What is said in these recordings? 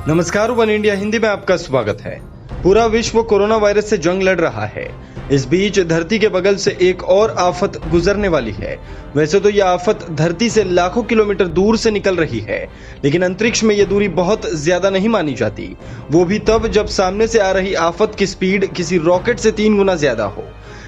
नमस्कार, one India Hindi में आपका स्वागत है। पूरा विश्व कोरोना वायरस से जंग लड़ रहा है। इस बीच धरती के बगल से एक और आफत गुजरने वाली है। वैसे तो यह आफत धरती से लाखों किलोमीटर दूर से निकल रही है, लेकिन अंतरिक्ष में यह दूरी बहुत ज्यादा नहीं मानी जाती, वो भी तब जब सामने से आ रही आफत की स्पीड किसी रॉकेट से 3 गुना ज्यादा हो।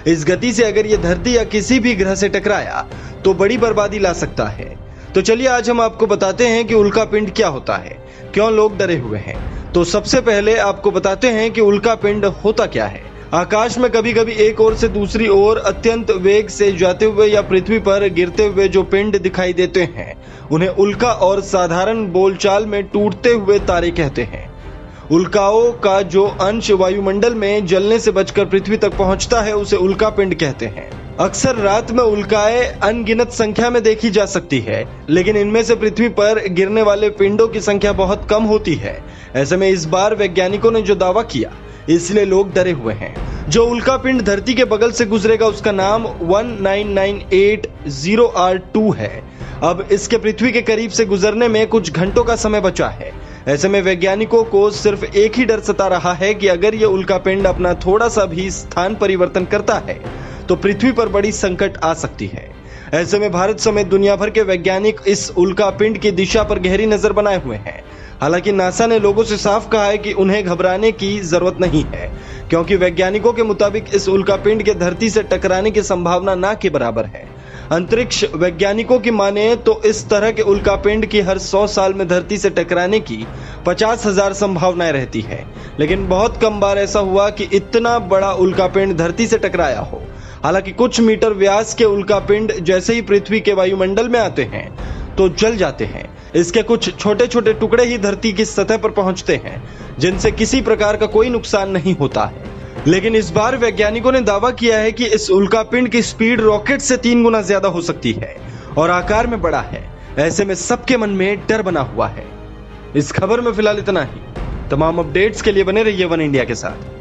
इस गति से अगर यह धरती या किसी भी ग्रह से टकराया तो बड़ी बर्बादी ला सकता है। तो चलिए आज हम आपको बताते हैं कि उल्कापिंड क्या होता है, क्यों लोग डरे हुए हैं। तो सबसे पहले आपको बताते हैं कि उल्कापिंड होता क्या है। आकाश में कभी कभी एक ओर से दूसरी ओर अत्यंत वेग से जाते हुए या पृथ्वी पर गिरते हुए जो पिंड दिखाई देते हैं उन्हें उल्का और साधारण बोलचाल में टूटते हुए तारे कहते हैं। उल्काओं का जो अंश वायुमंडल में जलने से बचकर पृथ्वी तक पहुंचता है उसे उल्कापिंड कहते हैं। अक्सर रात में उल्काएं अनगिनत संख्या में देखी जा सकती है, लेकिन इनमें से पृथ्वी पर गिरने वाले पिंडों की संख्या बहुत कम होती है। ऐसे में इस बार वैज्ञानिकों ने जो दावा किया, इसलिए लोग डरे हुए हैं। जो उल्कापिंड धरती के बगल से गुजरेगा उसका नाम 19980R2 है। अब इसके पृथ्वी के करीब से गुजरने में कुछ घंटों का समय बचा है। ऐसे में वैज्ञानिकों को सिर्फ एक ही डर सता रहा है कि अगर ये उल्कापिंड अपना थोड़ा सा भी स्थान परिवर्तन करता है तो पृथ्वी पर बड़ी संकट आ सकती है। ऐसे में भारत समेत दुनिया भर के वैज्ञानिक इस उल्कापिंड की दिशा पर गहरी नजर बनाए हुए हैं। हालांकि नासा ने लोगों से साफ कहा है कि उन्हें घबराने की जरूरत नहीं है, क्योंकि वैज्ञानिकों के मुताबिक इस उल्कापिंड के धरती से टकराने की संभावना ना के बराबर है। अंतरिक्ष वैज्ञानिकों की माने तो इस तरह के उल्कापिंड की हर 100 साल में धरती से टकराने की 50,000 संभावनाएं रहती है, लेकिन बहुत कम बार ऐसा हुआ कि इतना बड़ा उल्कापिंड धरती से टकराया हो। हालांकि कुछ मीटर व्यास के उल्कापिंड जैसे ही पृथ्वी के वायुमंडल में आते हैं तो जल जाते हैं। इसके कुछ छोटे छोटे टुकड़े ही धरती की सतह पर पहुंचते हैं, जिनसे किसी प्रकार का कोई नुकसान नहीं होता है। लेकिन इस बार वैज्ञानिकों ने दावा किया है कि इस उल्कापिंड की स्पीड रॉकेट से 3 गुना ज्यादा हो सकती है और आकार में बड़ा है। ऐसे में सबके मन में डर बना हुआ है। इस खबर में फिलहाल इतना ही। तमाम अपडेट्स के लिए बने रहिए वन इंडिया के साथ।